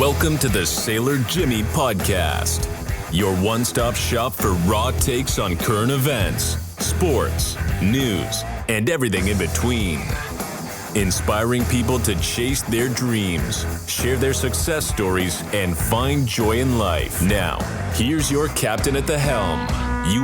Welcome to the Sailor Jimmy Podcast, your one-stop shop for raw takes on current events, sports, news, and everything in between. Inspiring people to chase their dreams, share their success stories, and find joy in life. Now, here's your captain at the helm,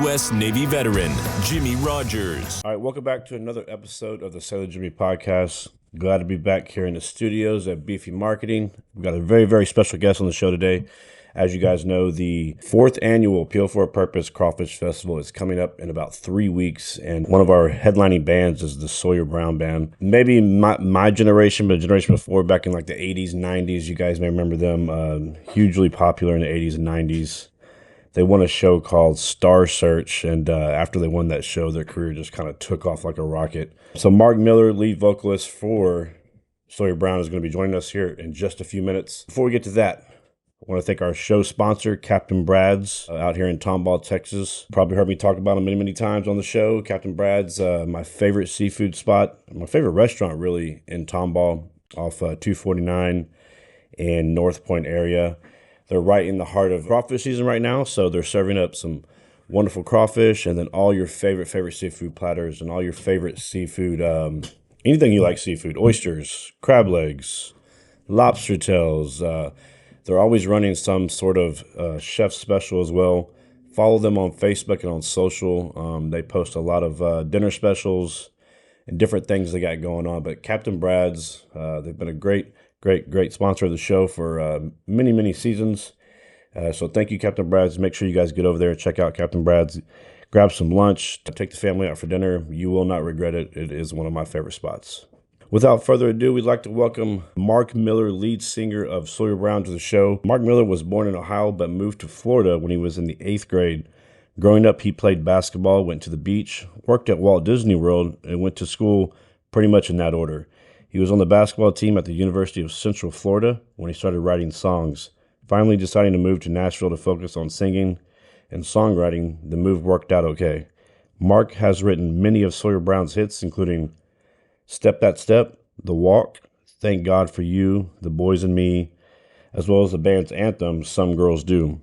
U.S. Navy veteran, Jimmy Rogers. All right, welcome back to another episode of the Sailor Jimmy Podcast. Glad to be back here in the studios at Beefy Marketing. We've got a very, very special guest on the show today. As you guys know, the 4th annual Appeal for a Purpose Crawfish Festival is coming up in about 3 weeks, and one of our headlining bands is the Sawyer Brown Band. Maybe my generation, but a generation before, back in like the 80s, 90s, you guys may remember them. Hugely popular in the 80s and 90s. They won a show called Star Search, and after they won that show, their career just kind of took off like a rocket. So Mark Miller, lead vocalist for Sawyer Brown, is going to be joining us here in just a few minutes. Before we get to that, I want to thank our show sponsor, Captain Brad's, out here in Tomball, Texas. Probably heard me talk about them many, many times on the show. Captain Brad's, my favorite seafood spot, my favorite restaurant really in Tomball, off 249 in North Point area. They're right in the heart of crawfish season right now, so they're serving up some wonderful crawfish and then all your favorite seafood platters and all your favorite seafood, anything you like seafood, oysters, crab legs, lobster tails. They're always running some sort of chef special as well. Follow them on Facebook and on social. They post a lot of dinner specials and different things they got going on. But Captain Brad's, they've been a great sponsor of the show for many, many seasons. So thank you, Captain Brad's. Make sure you guys get over there, check out Captain Brad's, grab some lunch, take the family out for dinner. You will not regret it. It is one of my favorite spots. Without further ado, we'd like to welcome Mark Miller, lead singer of Sawyer Brown, to the show. Mark Miller was born in Ohio but moved to Florida when he was in the 8th grade. Growing up, he played basketball, went to the beach, worked at Walt Disney World, and went to school pretty much in that order. He was on the basketball team at the University of Central Florida when he started writing songs. Finally deciding to move to Nashville to focus on singing and songwriting, the move worked out okay. Mark has written many of Sawyer Brown's hits, including Step That Step, The Walk, Thank God for You, The Boys and Me, as well as the band's anthem, Some Girls Do.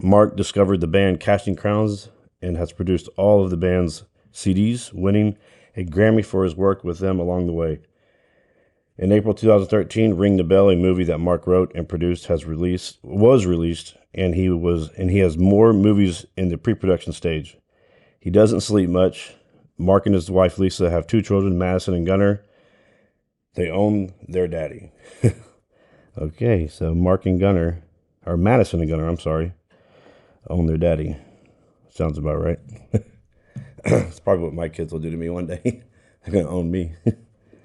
Mark discovered the band Casting Crowns and has produced all of the band's CDs, winning a Grammy for his work with them along the way. In April 2013, Ring the Bell, a movie that Mark wrote and produced, was released, and he has more movies in the pre-production stage. He doesn't sleep much. Mark and his wife Lisa have 2 children, Madison and Gunnar. They own their daddy. Okay, so Madison and Gunnar, own their daddy. Sounds about right. It's probably what my kids will do to me one day. They're going to own me.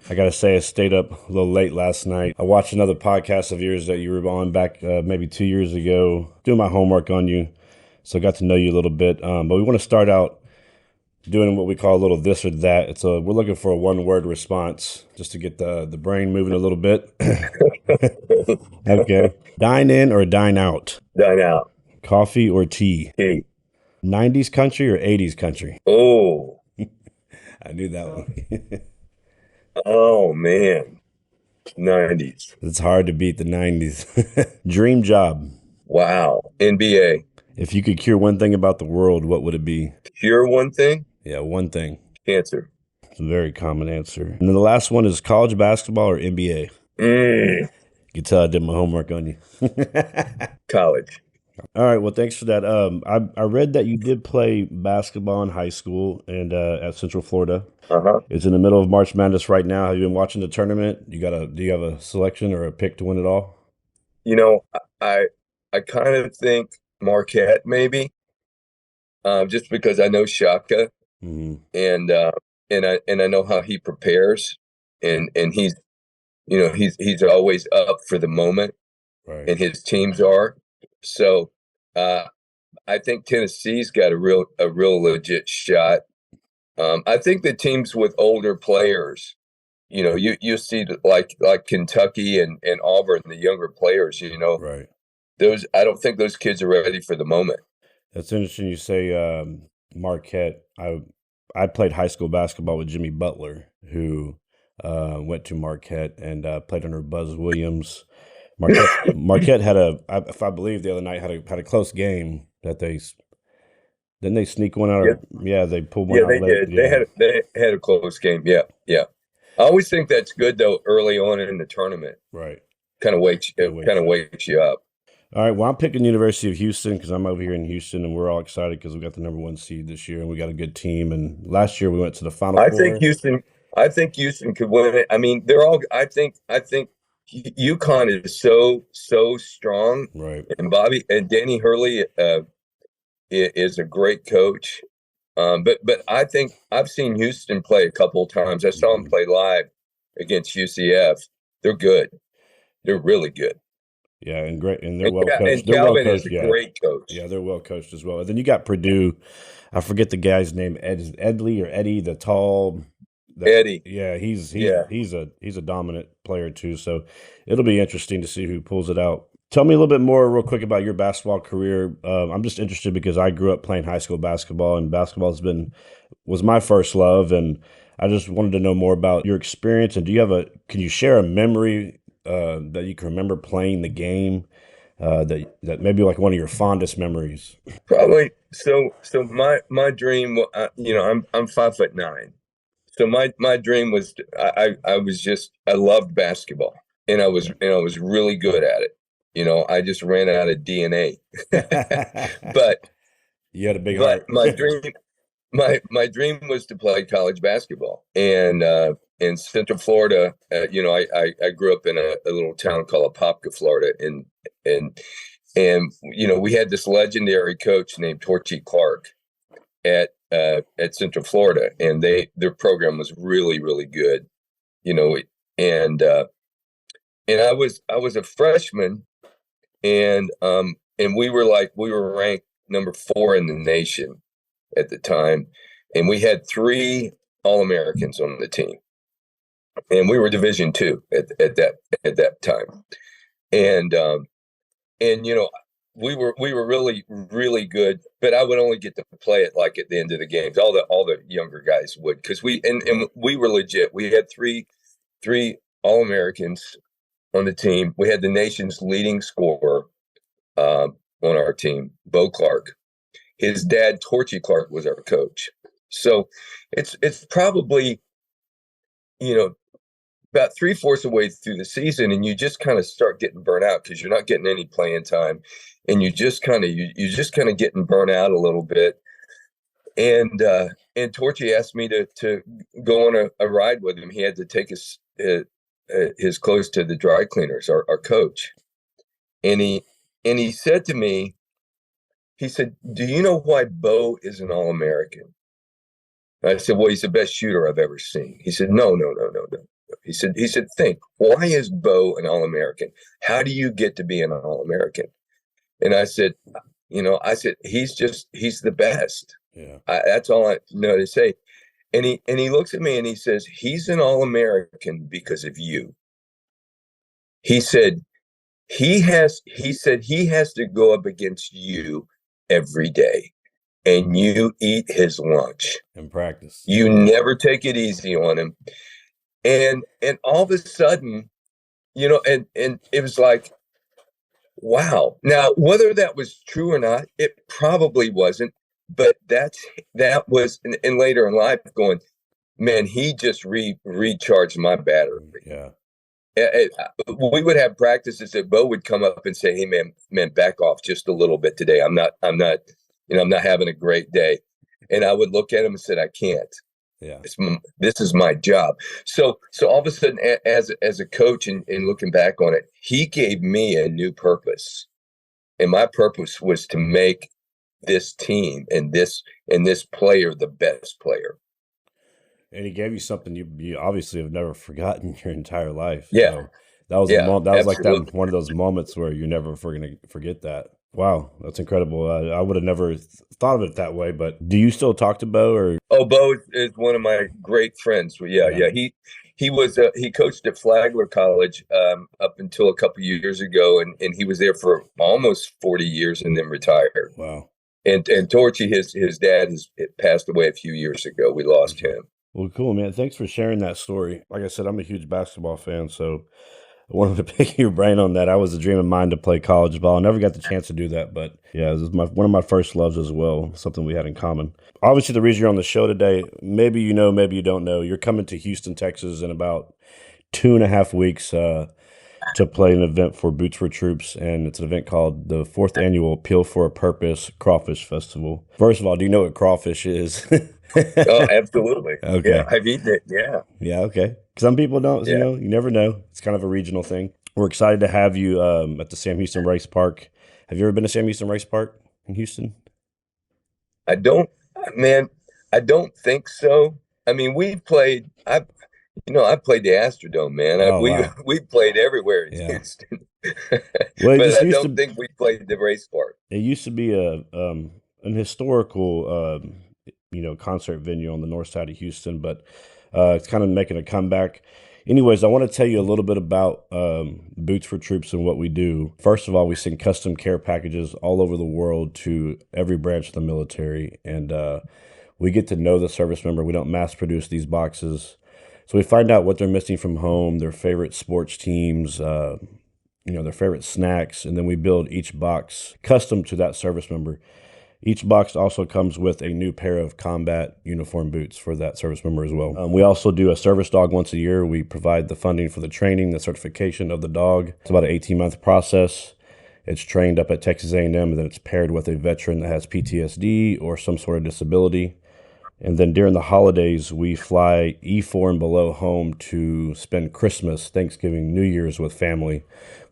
I got to say, I stayed up a little late last night. I watched another podcast of yours that you were on back maybe 2 years ago, doing my homework on you. So I got to know you a little bit. But we want to start out doing what we call a little this or that. We're looking for a one-word response just to get the brain moving a little bit. Okay. Dine in or dine out? Dine out. Coffee or tea? Tea. 90s country or 80s country? Oh. I knew that one. Oh, man. 90s. It's hard to beat the 90s. Dream job? Wow. NBA. If you could cure one thing about the world, what would it be? Cure one thing? Yeah, one thing. Cancer. It's a very common answer. And then the last one is college basketball or NBA? You can tell I did my homework on you. College. All right, well, thanks for that. I read that you did play basketball in high school and at Central Florida. Uh-huh. It's in the middle of March Madness right now. Have you been watching the tournament? Do you have a selection or a pick to win it all? You know, I kind of think Marquette maybe, just because I know Shaka, and I know how he prepares, and he's always up for the moment, right. And his teams are. So I think Tennessee's got a real legit shot. I think the teams with older players, you see like Kentucky and Auburn, the younger players, right. Those, I don't think those kids are ready for the moment. That's interesting you say Marquette. I played high school basketball with Jimmy Butler, who went to Marquette and played under Buzz Williams. Marquette if I believe the other night had a close game that didn't they sneak one out? They pulled one Yeah, out they late. did. Yeah. They had a close game. Yeah, yeah. I always think that's good though. Early on in the tournament, Right. kind of wakes you up. All right. Well, I'm picking University of Houston because I'm over here in Houston, and we're all excited because we got the number 1 seed this year, and we got a good team. And last year we went to the Final Four. I think Houston could win it. I mean, they're all. I think UConn is so strong. Right. And Danny Hurley is a great coach. But I think I've seen Houston play a couple of times. I saw them play live against UCF. They're good. They're really good. Yeah, and great, and they're well coached. And Calvin is a great coach. Yeah, they're well coached as well. And then you got Purdue. I forget the guy's name, Edley or Eddie, the tall Eddie. Yeah, he's a dominant player too. So it'll be interesting to see who pulls it out. Tell me a little bit more real quick about your basketball career. I'm just interested because I grew up playing high school basketball, and basketball was my first love, and I just wanted to know more about your experience. And can you share a memory that you can remember playing the game that maybe like one of your fondest memories? Probably. So my dream, I'm 5'9", so my dream was I loved basketball, and I was really good at it. I just ran out of DNA. But you had a big heart. My dream was to play college basketball, and in Central Florida, I grew up in a little town called Apopka, Florida, and we had this legendary coach named Torchy Clark at Central Florida, and their program was really, really good, and I was a freshman, and we were ranked number 4 in the nation at the time, and we had 3 All-Americans on the team, and we were Division II at that time, and we were really, really good, but I would only get to play it like at the end of the games. All the younger guys would, because we were legit. We had three All-Americans on the team. We had the nation's leading scorer on our team, Bo Clark. His dad, Torchy Clark, was our coach. So it's probably, about 3/4 of the way through the season, and you just kind of start getting burnt out because you're not getting any playing time, and you just kind of getting burnt out a little bit. And Torchy asked me to go on a ride with him. He had to take his clothes to the dry cleaners, our coach. And he said to me, he said, "Do you know why Bo is an All-American?" I said, "Well, he's the best shooter I've ever seen." He said, No. He said, "Think, why is Bo an All-American? How do you get to be an All-American?" And I said, he's the best. Yeah. That's all I know to say. And he looks at me and he says, "He's an All-American because of you." He said he has to go up against you every day, and you eat his lunch in practice. You never take it easy on him. And all of a sudden, and it was like, wow. Now, whether that was true or not, it probably wasn't. But that was, and later in life, going, man, he just recharged my battery. Yeah. We would have practices that Bo would come up and say, "Hey, man, back off just a little bit today. I'm not having a great day." And I would look at him and said, "I can't. Yeah, this is my job." So all of a sudden, as a coach, and looking back on it, he gave me a new purpose, and my purpose was to make this team and this player the best player. And he gave you something you obviously have never forgotten your entire life. Yeah, so that was like that one of those moments where you're never going to forget that. Wow, that's incredible. I would have never thought of it that way. But do you still talk to Bo? Or Bo is one of my great friends. Yeah. He coached at Flagler College up until a couple years ago, and he was there for almost 40 years and then retired. Wow. And Torchy, his dad passed away a few years ago. We lost him. Well, cool, man. Thanks for sharing that story. Like I said, I'm a huge basketball fan, so wanted to pick your brain on that. I was a dream of mine to play college ball. I never got the chance to do that, but yeah, this is one of my first loves as well, something we had in common. Obviously, the reason you're on the show today, maybe you know, maybe you don't know, you're coming to Houston, Texas in about 2.5 weeks to play an event for Boots for Troops, and it's an event called the 4th Annual Appeal for a Purpose Crawfish Festival. First of all, do you know what crawfish is? Oh, absolutely. Okay. Yeah, I've eaten it. Yeah. Yeah, okay. Some people don't, Yeah. you never know. It's kind of a regional thing. We're excited to have you at the Sam Houston Race Park. Have you ever been to Sam Houston Race Park in Houston? I don't think so. I mean, we've played, I played the Astrodome, man. Oh, wow. We played everywhere in Yeah. Houston. Well, But I don't think we played the race park. it used to be an historical concert venue on the north side of Houston, but it's kind of making a comeback. Anyways, I want to tell you a little bit about Boots for Troops and what we do. First of all, we send custom care packages all over the world to every branch of the military, and we get to know the service member. We don't mass produce these boxes. So we find out what they're missing from home, their favorite sports teams, their favorite snacks, and then we build each box custom to that service member. Each box also comes with a new pair of combat uniform boots for that service member as well. We also do a service dog once a year. We provide the funding for the training, the certification of the dog. It's about an 18-month process. It's trained up at Texas A&M, and then it's paired with a veteran that has PTSD or some sort of disability. And then during the holidays, we fly E4 and below home to spend Christmas, Thanksgiving, New Year's with family.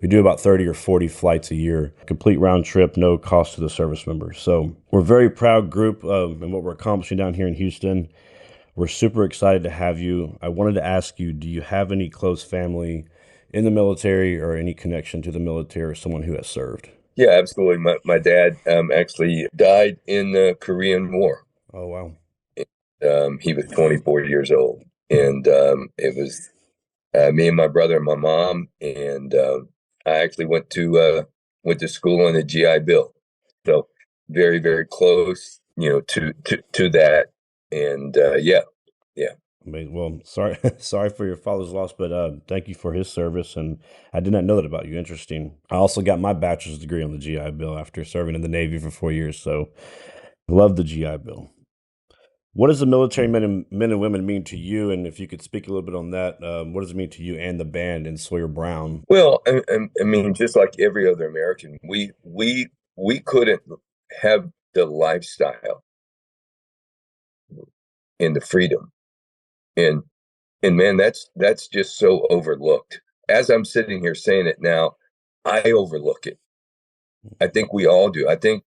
We do about 30 or 40 flights a year, complete round trip, no cost to the service member. So we're a very proud group in what we're accomplishing down here in Houston. We're super excited to have you. I wanted to ask you, do you have any close family in the military or any connection to the military or someone who has served? Yeah, absolutely. My dad actually died in the Korean War. Oh, wow. He was 24 years old, and it was me and my brother and my mom, and I actually went to school on the GI Bill, so very, very close, to that, and yeah. Amazing. Well, sorry for your father's loss, but thank you for his service, and I did not know that about you. Interesting. I also got my bachelor's degree on the GI Bill after serving in the Navy for 4 years, so love the GI Bill. What does the military men and women mean to you? And if you could speak a little bit on that, what does it mean to you and the band and Sawyer Brown? Well, I mean, just like every other American, we couldn't have the lifestyle and the freedom, and man, that's just so overlooked. As I'm sitting here saying it now, I overlook it. I think we all do. I think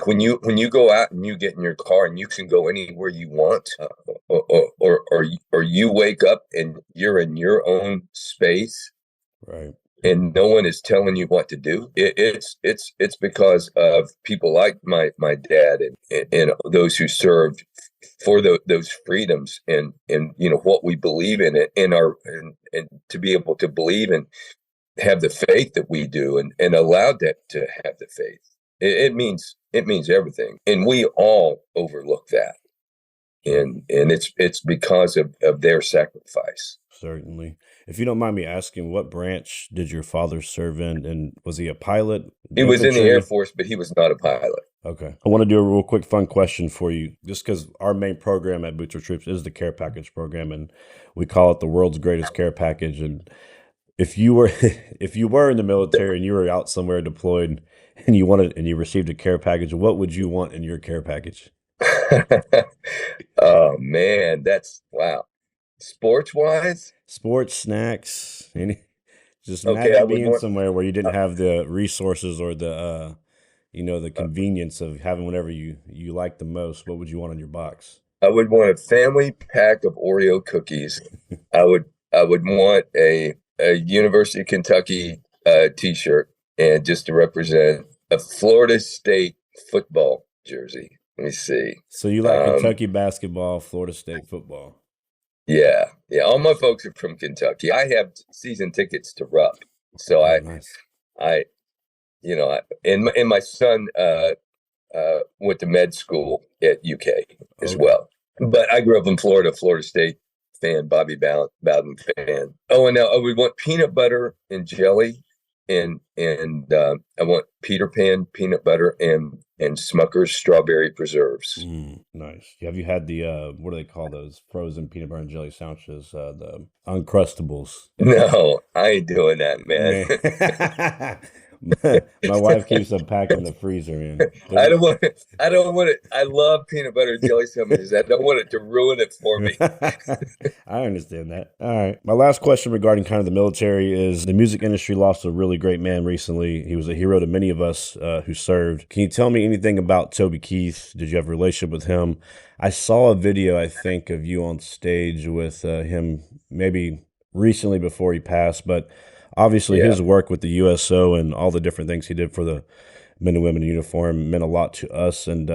when you go out and you get in your car and you can go anywhere you want, or you wake up and you're in your own space, right? And no one is telling you what to do. It's because of people like my dad and those who served for those freedoms and what we believe in it and to be able to believe and have the faith that we do and allowed that to have the faith. It means everything, and we all overlook that, and it's because of their sacrifice. Certainly. If you don't mind me asking, what branch did your father serve in, and was he a pilot? He was in the Air Force, but he was not a pilot. Okay. I want to do a real quick fun question for you, just because our main program at Boots for Troops is the Care Package program, and we call it the world's greatest care package. And if you were in the military and you were out somewhere deployed and you received a care package, what would you want in your care package? Oh man, that's wow. Sports wise? Sports, snacks, just Okay, imagine being somewhere where you didn't have the resources or the the convenience of having whatever you like the most. What would you want on your box? I would want a family pack of Oreo cookies. I would want a University of Kentucky t-shirt, and just to represent a Florida State football jersey. Let me see. So you like Kentucky basketball, Florida State football? Yeah. All my folks are from Kentucky. I have season tickets to Rupp, so Nice. And my son went to med school at UK as well. But I grew up in Florida State fan, Bobby Bowden fan. Oh, and now we want peanut butter and jelly, and I want Peter Pan peanut butter and Smucker's strawberry preserves. Nice. Have you had the what do they call those frozen peanut butter and jelly sandwiches? The Uncrustables. No, I ain't doing that, man. My wife keeps a pack in the freezer, man. I don't want it. I love peanut butter and jelly sandwiches. I don't want it to ruin it for me. I understand that. All right. My last question regarding kind of the military is the music industry lost a really great man recently. He was a hero to many of us who served. Can you tell me anything about Toby Keith? Did you have a relationship with him? I saw a video, I think, of you on stage with him maybe recently before he passed, but obviously his work with the USO and all the different things he did for the men and women in uniform meant a lot to us and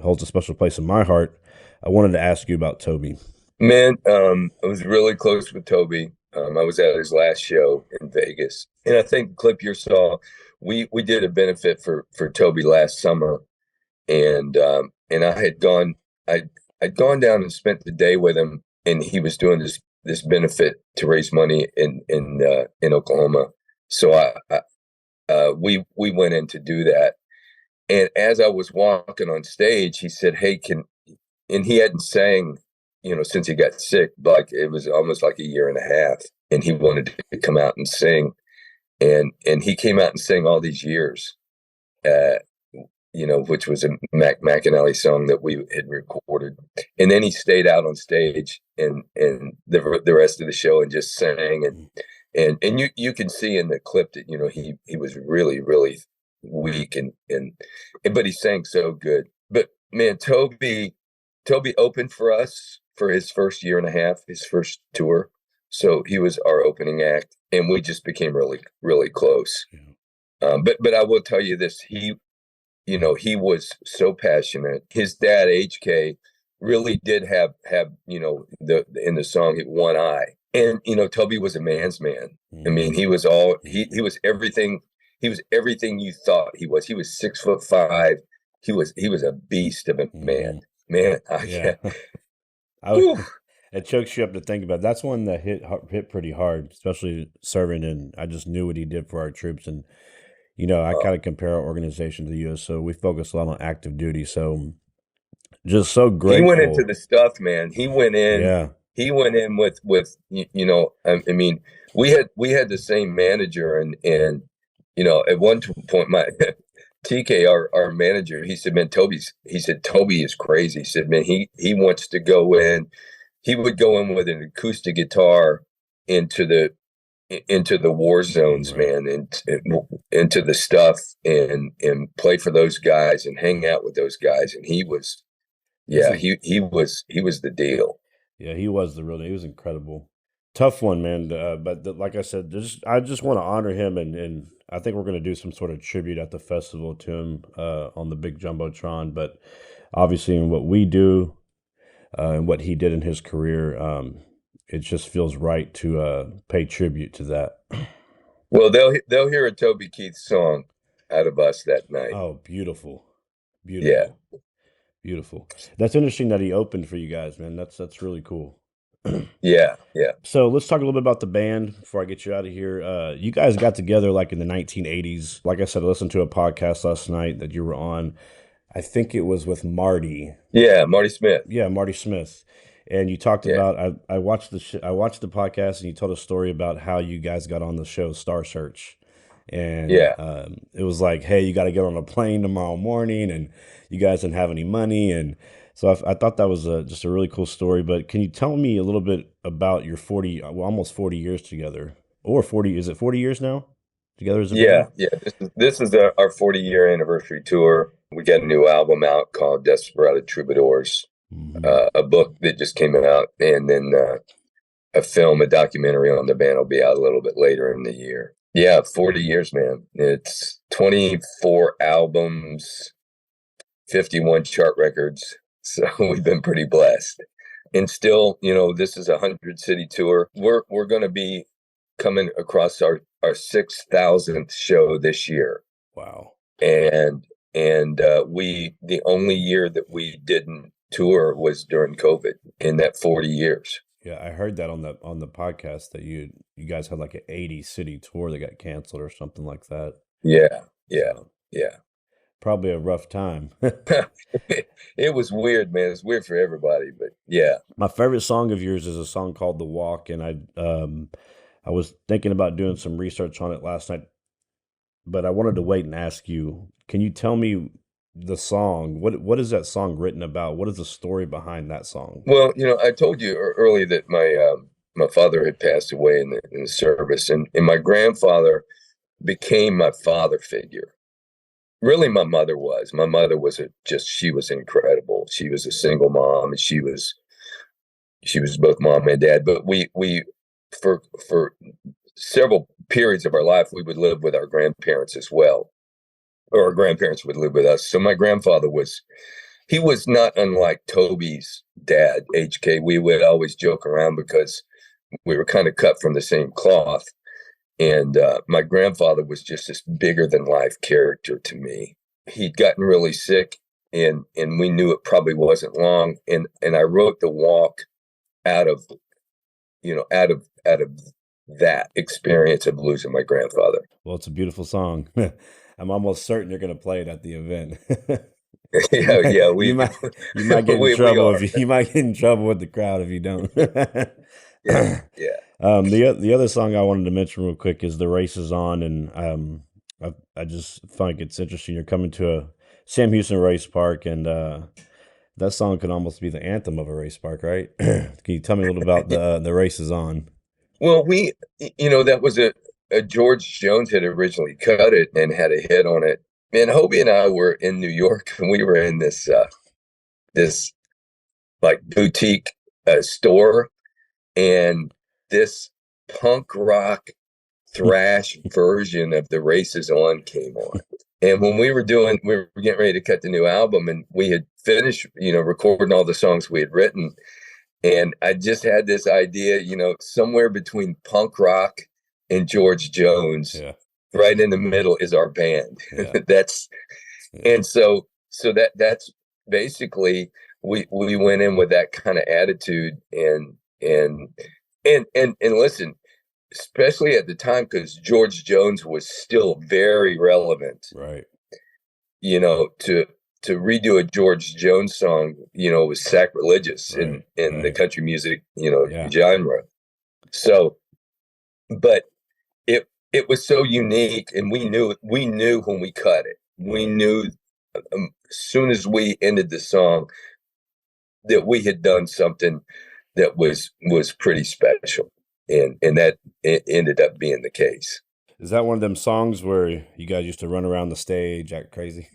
holds a special place in my heart. I wanted to ask you about Toby. Man, I was really close with Toby. I was at his last show in Vegas. And I think the clip you saw, we did a benefit for Toby last summer. And I had gone down and spent the day with him, and he was doing this benefit to raise money in Oklahoma. So we went in to do that. And as I was walking on stage, he said, "Hey, and he hadn't sang, since he got sick, like it was almost like a year and a half, and he wanted to come out and sing. And he came out and sang all these years, which was a Mac McAnally song that we had recorded. And then he stayed out on stage and the rest of the show and just sang. And you can see in the clip that, he was really, really weak but he sang so good. But man, Toby opened for us for his first year and a half, his first tour. So he was our opening act, and we just became really, really close. But I will tell you this, he was so passionate. His dad, HK, really did have in the song One Eye. And Toby was a man's man. I mean, he was everything. He was everything you thought he was. He was 6'5". He was a beast of a man. Man, it chokes you up to think about. That's one that hit pretty hard, especially serving. And I just knew what he did for our troops. And I kind of compare our organization to the U.S. So we focus a lot on active duty. So just so grateful. He went into the stuff, man. He went in. Yeah. He went in with I mean, we had the same manager, and at one point my TK, our manager, he said, man, Toby is crazy. He said, man, he wants to go in. He would go in with an acoustic guitar into the war zones, man, and into the stuff and play for those guys and hang out with those guys. And he was the deal. Yeah, he was the real deal. He was incredible. Tough one, man. But like I said, I just want to honor him, and I think we're going to do some sort of tribute at the festival to him on the big Jumbotron. But obviously in what we do and what he did in his career, it just feels right to pay tribute to that. Well, they'll hear a Toby Keith song out of us that night. Oh, beautiful. Yeah. Beautiful. That's interesting that he opened for you guys, man. That's really cool. Yeah. So let's talk a little bit about the band before I get you out of here. You guys got together like in the 1980s. Like I said, I listened to a podcast last night that you were on. I think it was with Marty. Yeah, Marty Smith. Yeah, Marty Smith. And you talked about, I watched the podcast, and you told a story about how you guys got on the show Star Search. And it was like, hey, you got to get on a plane tomorrow morning, and you guys didn't have any money. And so I thought that was just a really cool story. But can you tell me a little bit about your almost 40 years together? Or 40, is it 40 years now together as a band? Yeah. This is our 40-year anniversary tour. We got a new album out called Desperado Troubadours, a book that just came out, and then a documentary on the band will be out a little bit later in the year. Yeah, 40 years, man. It's 24 albums, 51 chart records. So we've been pretty blessed. And still, this is a 100-city tour. We're going to be coming across our 6,000th show this year. Wow. And the only year that we didn't tour was during COVID in that 40 years. Yeah, I heard that on the podcast that you guys had like an 80 city tour that got canceled or something like that. Yeah, yeah, So yeah. probably a rough time. It was weird, man. It's weird for everybody, but yeah. My favorite song of yours is a song called "The Walk," and I was thinking about doing some research on it last night, but I wanted to wait and ask you. Can you tell me the song? What is that song written about? What is the story behind that song? Well, I told you early that my father had passed away in the service, and my grandfather became my father figure. Really, my mother was. My mother was she was incredible. She was a single mom, and she was both mom and dad. But we for several periods of our life, we would live with our grandparents as well, or our grandparents would live with us. So my grandfather he was not unlike Toby's dad, HK. We would always joke around because we were kind of cut from the same cloth. And my grandfather was just this bigger than life character to me. He'd gotten really sick, and we knew it probably wasn't long. And I wrote The Walk out of that experience of losing my grandfather. Well, it's a beautiful song. I'm almost certain you're going to play it at the event. Yeah, you might get in trouble if you might get in trouble with the crowd if you don't. Yeah. The other song I wanted to mention real quick is "The Race Is On," and I just think it's interesting. You're coming to a Sam Houston race park, and that song could almost be the anthem of a race park, right? Can you tell me a little about the Race Is On? Well, that was a George Jones had originally cut it and had a hit on it. And Hobie and I were in New York, and we were in this like boutique store, and this punk rock thrash version of "The Race Is On" came on. And when we were getting ready to cut the new album, and we had finished, recording all the songs we had written. And I just had this idea, somewhere between punk rock and George Jones, right in the middle is our band. Yeah. And so that's basically, we went in with that kind of attitude and listen, especially at the time, because George Jones was still very relevant, right? To redo a George Jones song, was sacrilegious in the country music, genre. So, but it was so unique, and we knew when we cut it. We knew as soon as we ended the song that we had done something that was pretty special, and that it ended up being the case. Is that one of them songs where you guys used to run around the stage, act crazy?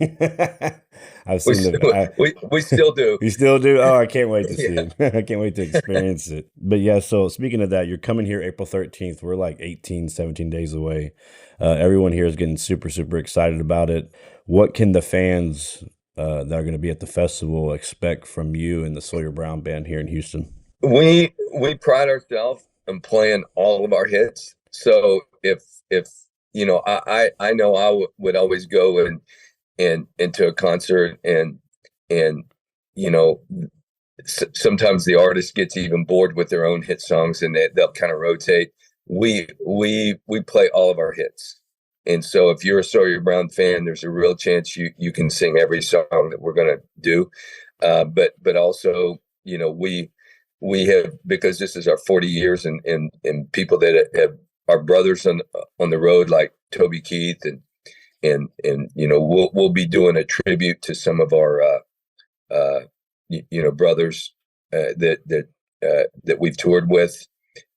I've seen we still do. You still do? Oh, I can't wait to see it. I can't wait to experience it. But yeah, so speaking of that, you're coming here April 13th. We're like 18, 17 days away. Everyone here is getting super, super excited about it. What can the fans that are going to be at the festival expect from you and the Sawyer Brown Band here in Houston? We pride ourselves on playing all of our hits. So if I know I would always go into a concert and sometimes the artist gets even bored with their own hit songs, and they'll kind of rotate. We play all of our hits, and so if you're a Sawyer Brown fan, there's a real chance you can sing every song that we're gonna do. But also we have, because this is our 40 years, and people that have our brothers on the road, like Toby Keith, and we'll be doing a tribute to some of our brothers that we've toured with,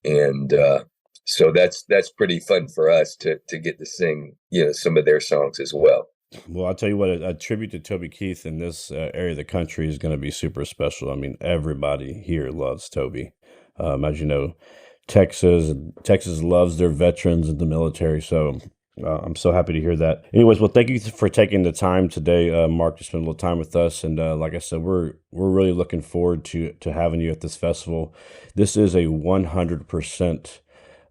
and so that's pretty fun for us to get to sing some of their songs as well. Well, I'll tell you what, a tribute to Toby Keith in this area of the country is going to be super special. I mean, everybody here loves Toby, as you know. Texas loves their veterans and the military, so I'm so happy to hear that. Anyways, well, thank you for taking the time today, Mark, to spend a little time with us. And like I said, we're really looking forward to having you at this festival. This is a 100%.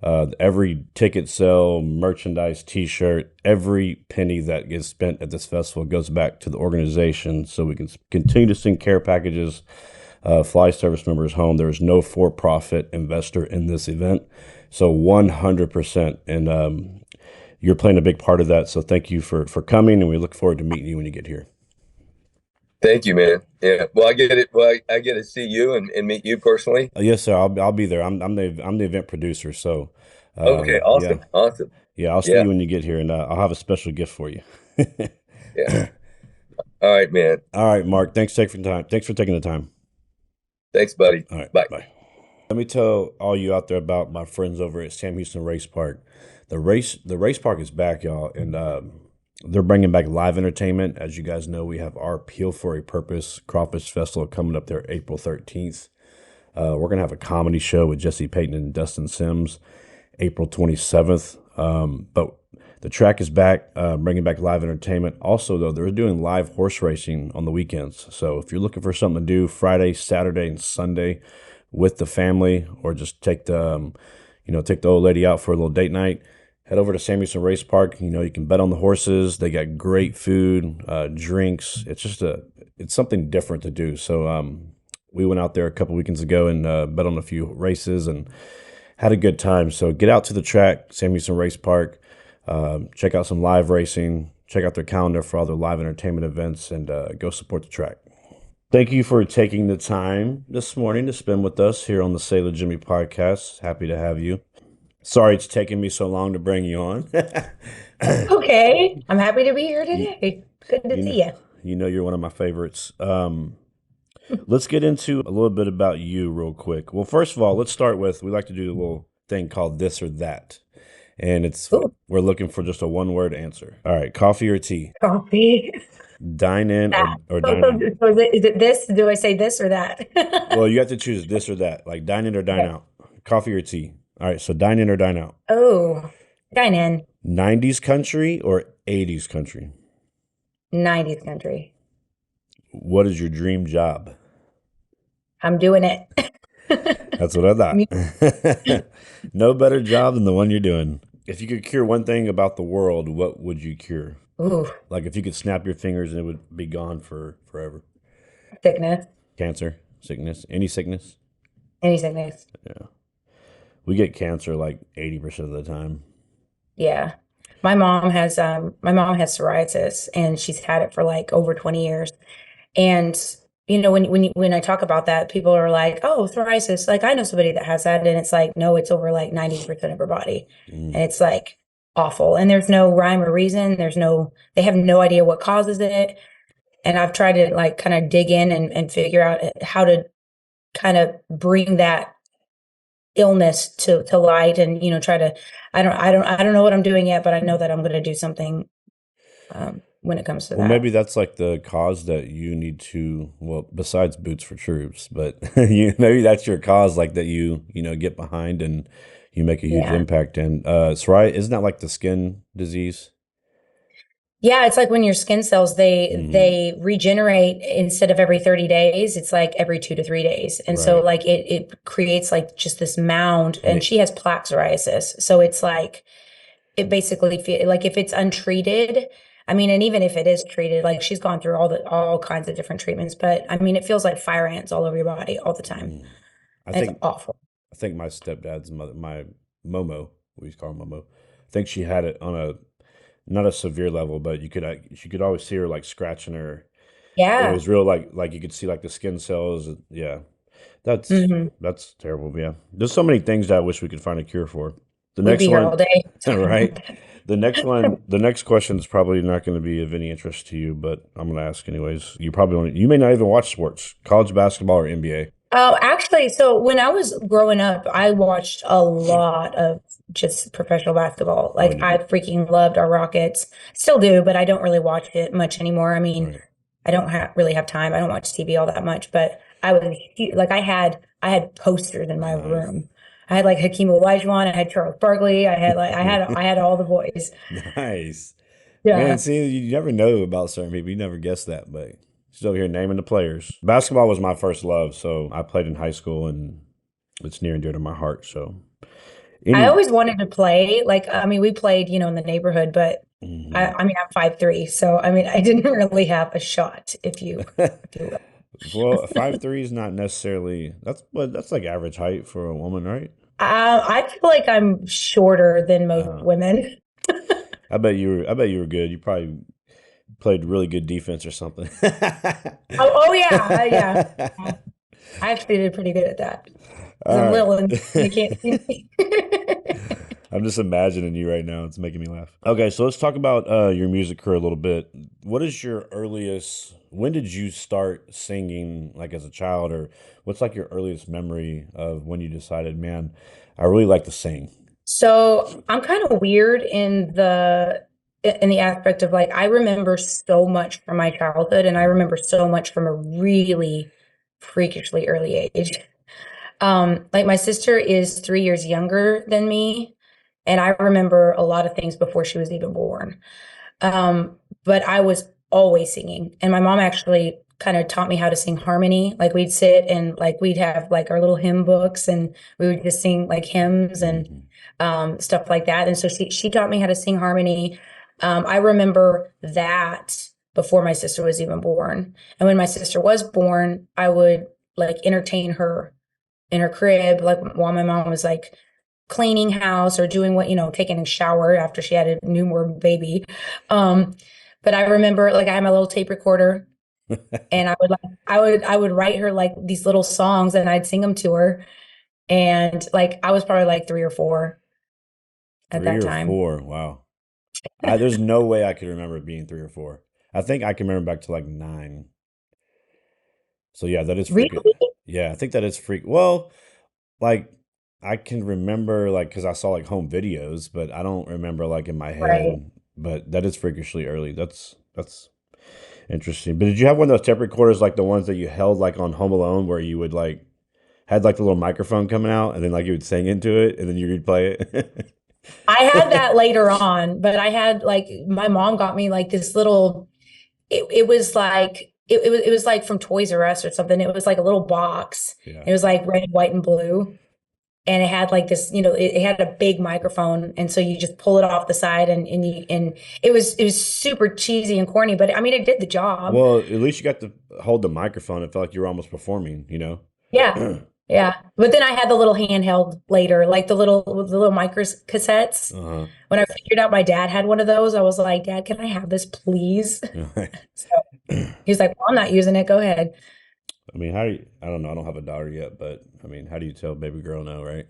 Every ticket sale, merchandise, T-shirt, every penny that gets spent at this festival goes back to the organization, so we can continue to send care packages fly service members home. There is no for-profit investor in this event. So 100%. And you're playing a big part of that. So thank you for coming, and we look forward to meeting you when you get here. Thank you, man. Yeah. Well, I get it. Well, I get to see you and meet you personally. Yes, sir. I'll be there. I'm the event producer. So Okay. Awesome. yeah, Awesome. yeah. I'll see Yeah. you when you get here, and I'll have a special gift for you. Yeah. All right, man. All right, Mark. Thanks for taking the time. Thanks for taking the time. Thanks, buddy. All right. Bye. Bye. Let me tell all you out there about my friends over at Sam Houston Race Park. The race park is back, y'all, and they're bringing back live entertainment. As you guys know, we have our Peel for a Purpose Crawfish Festival coming up there April 13th. We're going to have a comedy show with Jesse Payton and Dustin Sims April 27th. But the track is back, bringing back live entertainment. Also, though, they're doing live horse racing on the weekends. So if you're looking for something to do Friday, Saturday, and Sunday with the family, or just take the old lady out for a little date night, head over to Sam Houston Race Park. You can bet on the horses. They got great food, drinks. It's something different to do. So we went out there a couple weekends ago and bet on a few races and had a good time. So get out to the track, Sam Houston Race Park. Check out some live racing. Check out their calendar for all their live entertainment events, and go support the track. Thank you for taking the time this morning to spend with us here on the Sailor Jimmy podcast. Happy to have you. Sorry it's taken me so long to bring you on. Okay. I'm happy to be here today. Good to see you. You're one of my favorites. Let's get into a little bit about you real quick. Well, first of all, let's start with, we like to do a little thing called this or that. And we're looking for just a one-word answer. All right, coffee or tea? Coffee. Dine in or dine out? So is it this? Do I say this or that? Well, you have to choose this or that, like dine in or dine out. Coffee or tea? All right, so dine in or dine out? Oh, dine in. 90s country or 80s country? 90s country. What is your dream job? I'm doing it. That's what I thought. No better job than the one you're doing. If you could cure one thing about the world, what would you cure? Ooh, Like if you could snap your fingers and it would be gone forever. sickness. Cancer, sickness, any sickness? Any sickness. Yeah. We get cancer like 80% of the time. Yeah. My mom has psoriasis, and she's had it for like over 20 years. And when I talk about that, people are like, "Oh, psoriasis." Like, I know somebody that has that, and it's like, no, it's over like 90% of her body. And it's like awful. And there's no rhyme or reason. They have no idea what causes it. And I've tried to like kind of dig in and figure out how to kind of bring that illness to light, and try to, I don't know what I'm doing yet, but I know that I'm going to do something when it comes to Well, that. maybe that's like the cause that you need to, well, besides Boots for Troops, but maybe that's your cause, like that you get behind and you make a huge Yeah. impact. And psoriasis, isn't that like the skin disease? Yeah, it's like when your skin cells, they regenerate instead of every 30 days, it's like every 2 to 3 days. And so Right. like it creates like just this mound, And and she has plaque psoriasis. So it's like, it basically feel like if it's untreated, I mean, and even if it is treated, like she's gone through all kinds of different treatments, but I mean, it feels like fire ants all over your body all the time. I And it's think awful. I think my stepdad's mother, my Momo, we used to call her Momo. I think she had it on not a severe level, but you could always see her like scratching her. It Yeah. was real, like you could see like the skin cells. Yeah, that's hmm that's terrible. Yeah, there's so many things that I wish we could find a cure for. The We'd next be here one, all day. right? The next question is probably not going to be of any interest to you, but I'm going to ask anyways. You may not even watch sports, college basketball or NBA. Oh, actually, so when I was growing up, I watched a lot of just professional basketball. Oh, Like, I freaking loved our Rockets. Still do, but I don't really watch it much anymore. I mean, Right. I don't really have time. I don't watch TV all that much, but I was like, I had posters in my Nice. room. I had like Hakeem Olajuwon, I had Charles Barkley, I had all the boys. Nice. Yeah. Man, see, you never know about certain people. You never guess that, but still here naming the players. Basketball was my first love, so I played in high school, and it's near and dear to my heart. So, I always wanted to play. Like, I mean, we played, in the neighborhood, but Mhm. I mean, I'm 5'3", so I mean, I didn't really have a shot, if you will. Well, 5'3" is not necessarily that's like average height for a woman, right? I feel like I'm shorter than most women. I bet you were good. You probably played really good defense or something. Oh yeah, yeah. I actually did pretty good at that. 'Cause All I'm right. little and you can't see me. I'm just imagining you right now. It's making me laugh. Okay, so let's talk about your music career a little bit. What is your earliest? When did you start singing, like as a child, or what's like your earliest memory of when you decided, man, I really like to sing? So I'm kind of weird in the aspect of like I remember so much from my childhood, and I remember so much from a really freakishly early age. Like my sister is 3 years younger than me, and I remember a lot of things before she was even born. But I was always singing, and my mom actually kind of taught me how to sing harmony. Like we'd sit and like we'd have like our little hymn books, and we would just sing like hymns and stuff like that. And so she taught me how to sing harmony. I remember that before my sister was even born. And when my sister was born, I would like entertain her in her crib, like while my mom was like cleaning house or doing what, taking a shower after she had a newborn baby. But I remember like I had my little tape recorder and I would write her like these little songs and I'd sing them to her. And like I was probably like 3 or 4 at Three that or time. four. Wow. There's no way I could remember it being 3 or 4. I think I can remember back to like 9. So yeah, that is freaking. Really? Yeah, I think that is freak. Well, like I can remember like because I saw like home videos, but I don't remember like in my Right. head. But that is freakishly early. That's interesting. But did you have one of those tape recorders like the ones that you held like on Home Alone where you would like had like the little microphone coming out and then like you would sing into it and then you would play it? I had that later on, but I had like my mom got me like this little it was like it was like from Toys R Us or something. It was like a little box. Yeah. It was like red, white, and blue. And it had like this, it had a big microphone. And so you just pull it off the side and it was super cheesy and corny, but I mean it did the job. Well, at least you got to hold the microphone. It felt like you were almost performing, you know? Yeah. Yeah. But then I had the little handheld later, like the little micro cassettes. Uh-huh. When I figured out my dad had one of those, I was like, Dad, can I have this, please? So he was like, well, I'm not using it. Go ahead. I mean, I don't know. I don't have a daughter yet, but I mean, how do you tell baby girl no, right?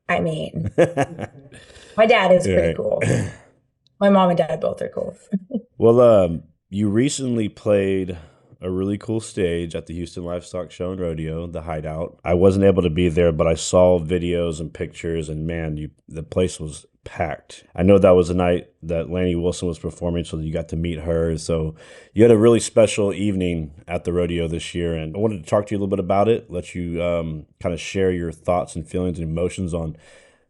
I mean, my dad is pretty Right. cool. My mom and dad both are cool. Well, you recently played a really cool stage at the Houston Livestock Show and Rodeo, the Hideout. I wasn't able to be there, but I saw videos and pictures, and man, the place was packed. I know that was the night that Lanny Wilson was performing, so you got to meet her. So you had a really special evening at the rodeo this year, and I wanted to talk to you a little bit about it, let you kind of share your thoughts and feelings and emotions on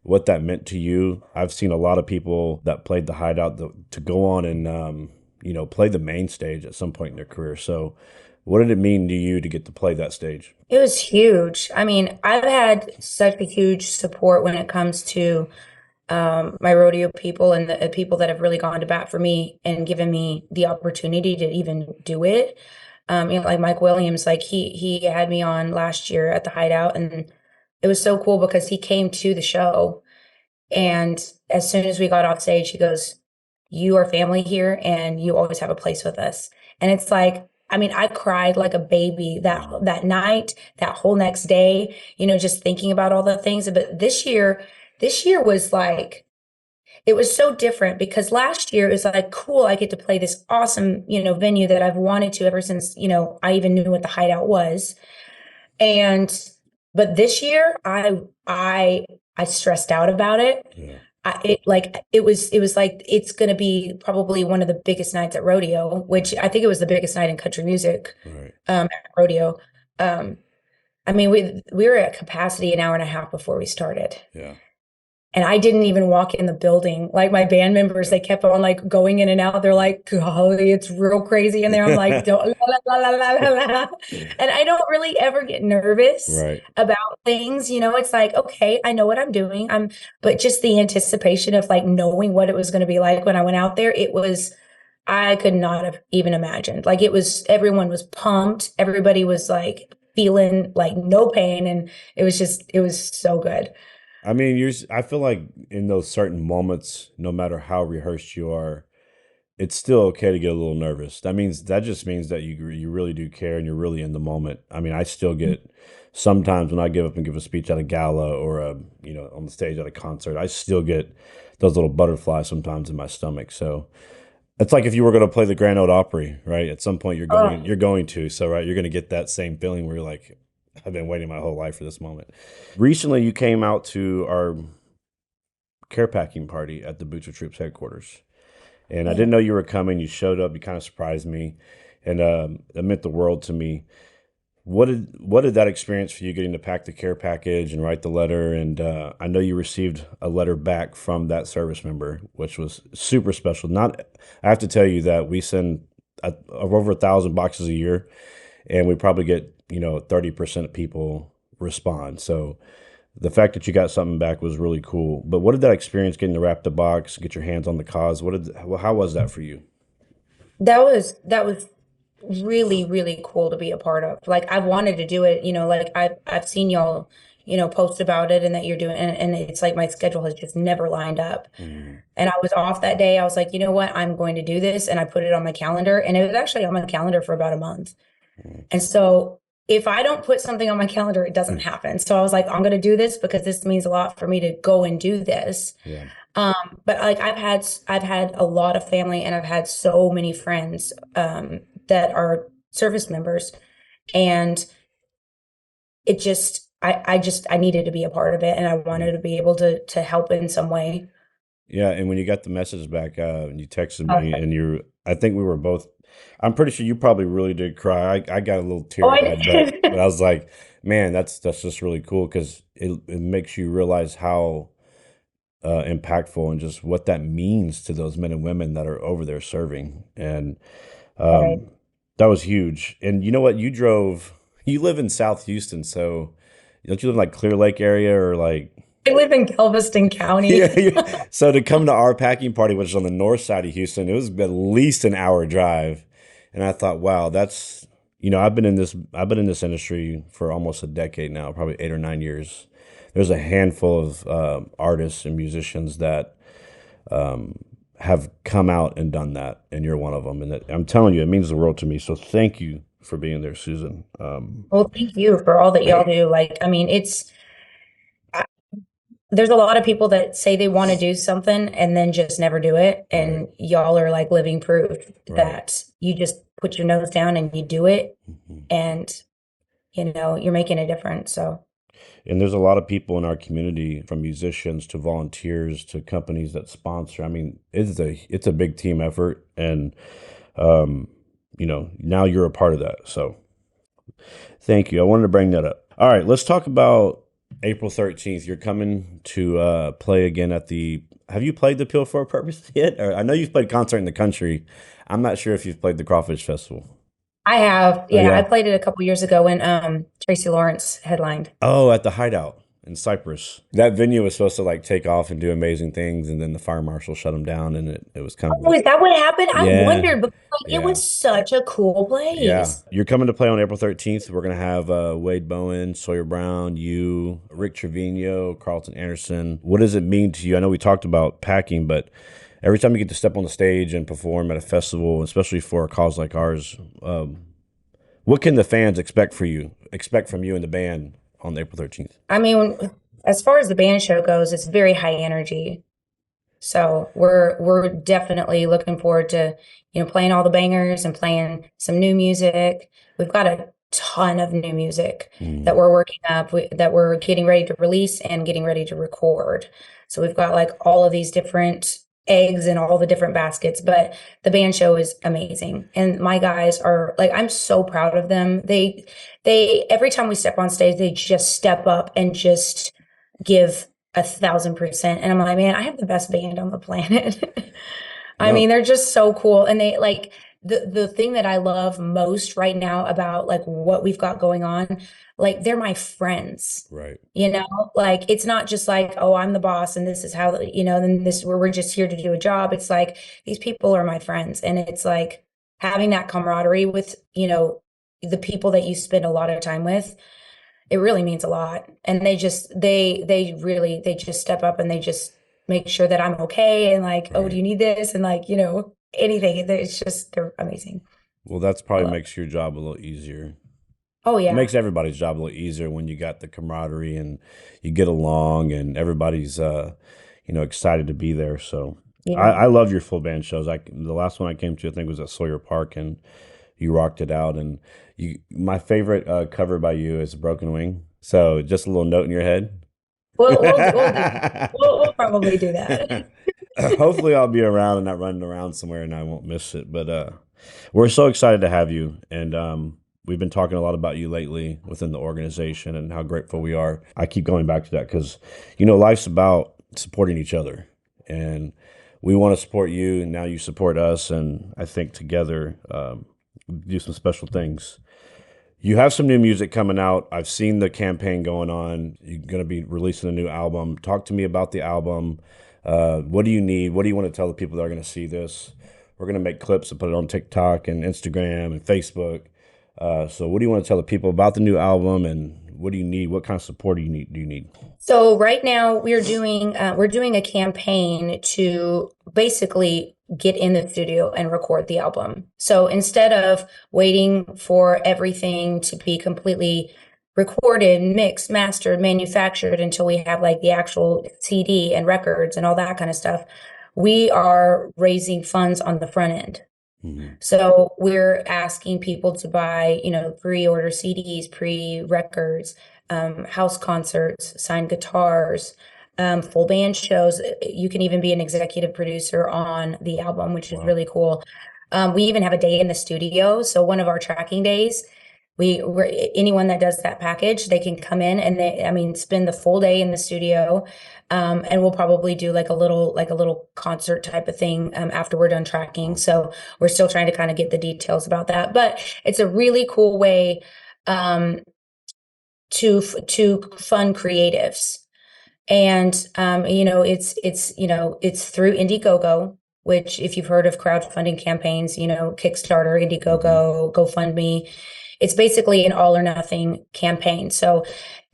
what that meant to you. I've seen a lot of people that played the Hideout to go on and play the main stage at some point in their career. So what did it mean to you to get to play that stage? It was huge. I mean, I've had such a huge support when it comes to my rodeo people and the people that have really gone to bat for me and given me the opportunity to even do it. Like Mike Williams, like he had me on last year at the Hideout, and it was so cool because he came to the show, and as soon as we got off stage, he goes, "You are family here, and you always have a place with us." And it's like, I mean, I cried like a baby that night, that whole next day, just thinking about all the things. But this year was like, it was so different because last year it was like, cool, I get to play this awesome, venue that I've wanted to ever since, I even knew what the Hideout was. But this year I stressed out about it. Yeah. It was like it's going to be probably one of the biggest nights at rodeo, which I think it was the biggest night in country music. Right. At rodeo. I mean, we were at capacity an hour and a half before we started. Yeah. And I didn't even walk in the building. Like my band members, they kept on like going in and out. They're like, golly, it's real crazy in there. I'm like, don't, la, la, la, la, la, la. And I don't really ever get nervous Right. about things. It's like, okay, I know what I'm doing. But just the anticipation of like knowing what it was going to be like when I went out there, I could not have even imagined. Like everyone was pumped. Everybody was like feeling like no pain. And it was so good. I mean, I feel like in those certain moments, no matter how rehearsed you are, it's still okay to get a little nervous. That just means that you really do care and you're really in the moment. I mean, I still get sometimes when I give up and give a speech at a gala or on the stage at a concert, I still get those little butterflies sometimes in my stomach. So it's like if you were going to play the Grand Ole Opry, right? At some point you're going to, so right, you're going to get that same feeling where you're like, I've been waiting my whole life for this moment. Recently, you came out to our care packing party at the Boots of Troops headquarters. And I didn't know you were coming. You showed up. You kind of surprised me. And it meant the world to me. What did that experience for you, getting to pack the care package and write the letter? And I know you received a letter back from that service member, which was super special. I have to tell you that we send over 1,000 boxes a year, and we probably get 30% of people respond. So the fact that you got something back was really cool. But what did that experience, getting to wrap the box, get your hands on the cause? How was that for you? That was really, really cool to be a part of. Like, I've wanted to do it, like I've seen y'all, post about it and that you're doing, and it's like my schedule has just never lined up. And I was off that day. I was like, you know what, I'm going to do this. And I put it on my calendar, and it was actually on my calendar for about a month. And so if I don't put something on my calendar, it doesn't happen. So I was like, I'm going to do this because this means a lot for me to go and do this. Yeah. But like I've had a lot of family, and I've had so many friends that are service members, and it just I needed to be a part of it, and I wanted to be able to help in some way. Yeah, and when you got the message back and you texted me, and I think we were both. I'm pretty sure you probably really did cry. I got a little teary-eyed, but I was like, man, that's just really cool, because it makes you realize how impactful and just what that means to those men and women that are over there serving. And that was huge. And you know what? You live in South Houston, so don't you live in like Clear Lake area, or like? I live in Galveston County. Yeah. So to come to our packing party, which is on the north side of Houston, it was at least an hour drive. And I thought, wow, that's, I've been in this industry for almost a decade now, probably 8 or 9 years. There's a handful of artists and musicians that have come out and done that, and you're one of them. And I'm telling you, it means the world to me. So thank you for being there, Susan. Well, thank you for all that y'all do. Like, I mean, there's a lot of people that say they want to do something and then just never do it. And y'all are like living proof that you just put your nose down and you do it. And, you're making a difference. So. And there's a lot of people in our community, from musicians to volunteers to companies that sponsor. I mean, it's a big team effort. And, now you're a part of that. So thank you. I wanted to bring that up. All right, let's talk about April 13th. You're coming to play again at have you played the Peel for a Purpose yet? Or I know you've played concert in the country. I'm not sure if you've played the Crawfish Festival. I have. Yeah, I played it a couple years ago when Tracy Lawrence headlined. Oh, at the Hideout in Cypress. That venue was supposed to like take off and do amazing things, and then the fire marshal shut them down, and it was kind of. Oh, is that what happened? I wondered, but it was such a cool place. Yeah, you're coming to play on April 13th. We're gonna have Wade Bowen, Sawyer Brown, you, Rick Trevino, Carlton Anderson. What does it mean to you? I know we talked about packing, but every time you get to step on the stage and perform at a festival, especially for a cause like ours, what can the fans expect from you and the band on April 13th? I mean, as far as the band show goes, it's very high energy. So we're definitely looking forward to, playing all the bangers and playing some new music. We've got a ton of new music that we're working up, that we're getting ready to release and getting ready to record. So we've got like all of these different eggs in all the different baskets, but the band show is amazing. And my guys are like, I'm so proud of them. They every time we step on stage, they just step up and just give 1,000%. And I'm like, man, I have the best band on the planet. I mean, they're just so cool. And the thing that I love most right now about like what we've got going on, like they're my friends, Right. you know, like it's not just like, oh, I'm the boss and this is how, you know, then this where we're just here to do a job. It's like these people are my friends, and it's like having that camaraderie with, you know, the people that you spend a lot of time with. It really means a lot, and they just they just step up and they just make sure that I'm okay, and like, oh, do you need this, and like, you know, anything. It's just they're amazing. Well, that's probably makes your job a little easier. Oh It yeah. makes everybody's job a little easier when you got the camaraderie and you get along and everybody's you know, excited to be there. So Yeah. I love your full band shows. The last one I came to, I think, was at Sawyer Park, and you rocked it out. And my favorite cover by you is Broken Wing. So just a little note in your head. We'll probably do that. Hopefully I'll be around and not running around somewhere and I won't miss it. But we're so excited to have you. And we've been talking a lot about you lately within the organization and how grateful we are. I keep going back to that because, you know, life's about supporting each other. And we want to support you, and now you support us. And I think together do some special things. You have some new music coming out. I've seen the campaign going on. You're going to be releasing a new album. Talk to me about the album. What do you need? What do you want to tell the people that are going to see this? We're going to make clips and put it on TikTok and Instagram and Facebook. So what do you want to tell the people about the new album, and what do you need? What kind of support do you need? So right now we're doing a campaign to basically get in the studio and record the album. So instead of waiting for everything to be completely recorded, mixed, mastered, manufactured until we have like the actual CD and records and all that kind of stuff, we are raising funds on the front end. Mm-hmm. So we're asking people to buy, you know, pre-order CDs, pre-records, house concerts, signed guitars, full band shows. You can even be an executive producer on the album, which is really cool. We even have a day in the studio. So one of our tracking days, anyone that does that package, they can come in and spend the full day in the studio. And we'll probably do like a little concert type of thing after we're done tracking. So we're still trying to kind of get the details about that, but it's a really cool way to fund creatives. And you know, it's through Indiegogo, which if you've heard of crowdfunding campaigns, you know, Kickstarter, Indiegogo, GoFundMe. It's basically an all or nothing campaign. So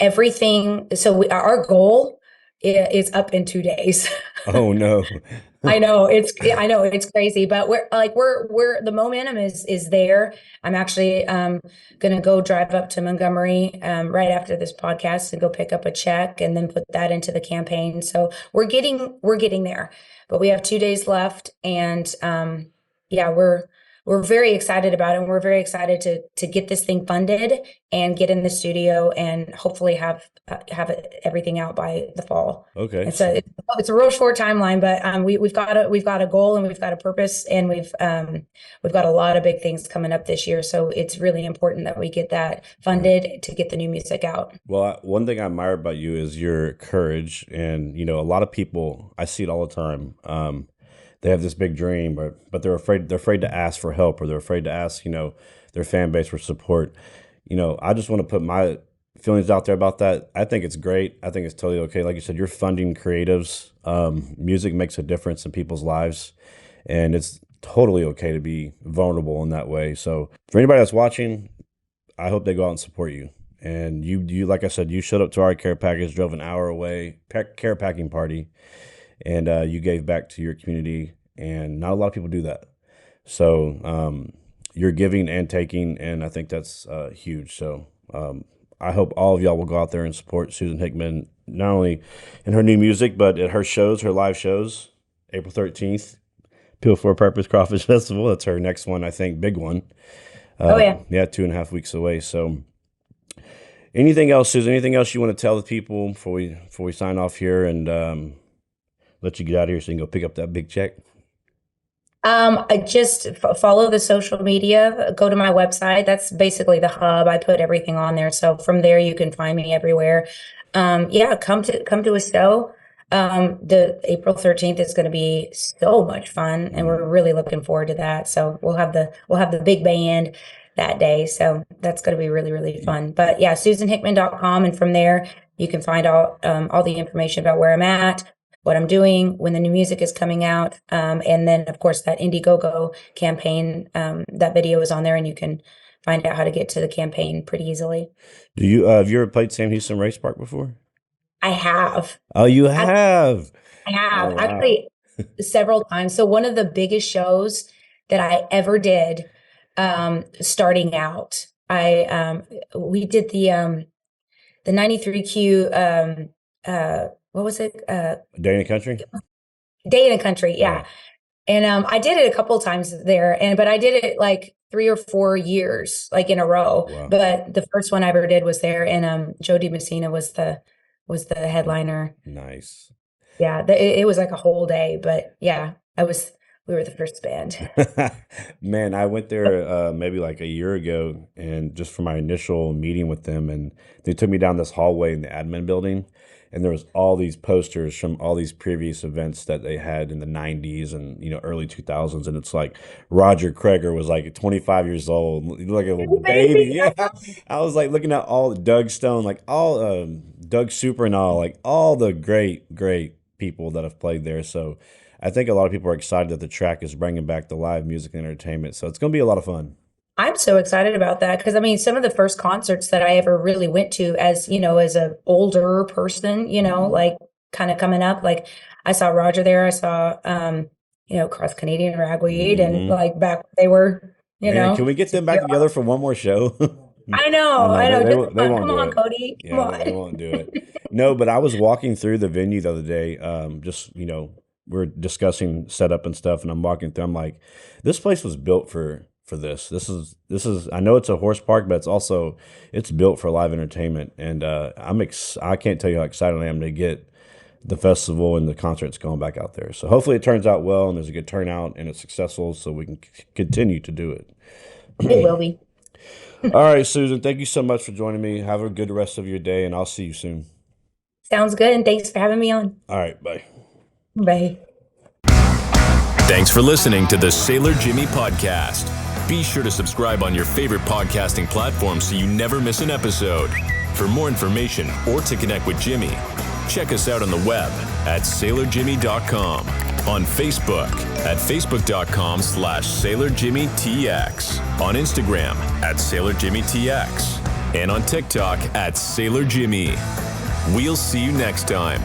our goal is up in 2 days. Oh no. I know it's crazy, but we're the momentum is there. I'm actually gonna go drive up to Montgomery right after this podcast and go pick up a check and then put that into the campaign. So we're getting there, but we have 2 days left, and we're very excited about it. And we're very excited to get this thing funded and get in the studio and hopefully have everything out by the fall. Okay. It's a real short timeline, but we've got a goal and we've got a purpose, and we've got a lot of big things coming up this year. So it's really important that we get that funded to get the new music out. Well, one thing I admire about you is your courage, and you know, a lot of people, I see it all the time. They have this big dream, but they're afraid to ask for help, or they're afraid to ask, you know, their fan base for support. You know, I just want to put my feelings out there about that. I think it's great. I think it's totally okay. Like you said, you're funding creatives. Music makes a difference in people's lives, and it's totally okay to be vulnerable in that way. So for anybody that's watching, I hope they go out and support you. And you, like I said, you showed up to our care package, drove an hour away, care packing party, and you gave back to your community, and not a lot of people do that. So you're giving and taking, and I think that's huge. So I hope all of y'all will go out there and support Susan Hickman, not only in her new music, but at her shows, her live shows, April 13th, Purpose Crawfish Festival. That's her next one, I think, big one. Yeah, 2.5 weeks away. So anything else, Susan, anything else you want to tell the people before we sign off here and let you get out of here so you can go pick up that big check? I just follow the social media, go to my website. That's basically the hub. I put everything on there. So from there, you can find me everywhere. Come to a show. The April 13th is going to be so much fun, and we're really looking forward to that. So we'll have the big band that day. So that's going to be really, really fun. But yeah, SusanHickman.com. And from there, you can find all the information about where I'm at, what I'm doing, when the new music is coming out. And then, of course, that Indiegogo campaign, that video is on there, and you can find out how to get to the campaign pretty easily. Do you have you ever played Sam Houston Race Park before? I have. Oh, you have? I have. Oh, wow. Actually, several times. So one of the biggest shows that I ever did, starting out, we did the 93Q, what was it? Day in the Country? Day in the Country, yeah. And I did it a couple times there, but I did it like 3 or 4 years, like in a row. Wow. But the first one I ever did was there, and Joe DiMessina was the headliner. Nice. Yeah, it was like a whole day, but yeah, we were the first band. Man, I went there maybe like a year ago, and just for my initial meeting with them, and they took me down this hallway in the admin building, and there was all these posters from all these previous events that they had in the 90s and early 2000s, and it's like Roger Creager was like 25 years old, like a little baby. Yeah, I was like looking at all Doug Stone, like all Doug Super and all the great people that have played there. So I think a lot of people are excited that the track is bringing back the live music and entertainment. So it's going to be a lot of fun. I'm so excited about that because, I mean, some of the first concerts that I ever really went to as an older person, like kind of coming up, like I saw Roger there. I saw, Cross Canadian Ragweed, and like back when they were, Man, can we get them back together for one more show? I know. They won't come do on, it. Cody. Come on. They won't do it. No, but I was walking through the venue the other day, we're discussing setup and stuff, and I'm walking through. I'm like, this place was built for this. This is. I know it's a horse park, but it's built for live entertainment, and I can't tell you how excited I am to get the festival and the concerts going back out there. So hopefully it turns out well, and there's a good turnout, and it's successful, so we can continue to do it. It will be. All right, Susan, thank you so much for joining me. Have a good rest of your day, and I'll see you soon. Sounds good, and thanks for having me on. All right, bye. Bye. Thanks for listening to the Sailor Jimmy Podcast. Be sure to subscribe on your favorite podcasting platform so you never miss an episode. For more information or to connect with Jimmy, check us out on the web at sailorjimmy.com, on Facebook at facebook.com/SailorJimmyTX, on Instagram at SailorJimmyTX, and on TikTok at SailorJimmy. We'll see you next time.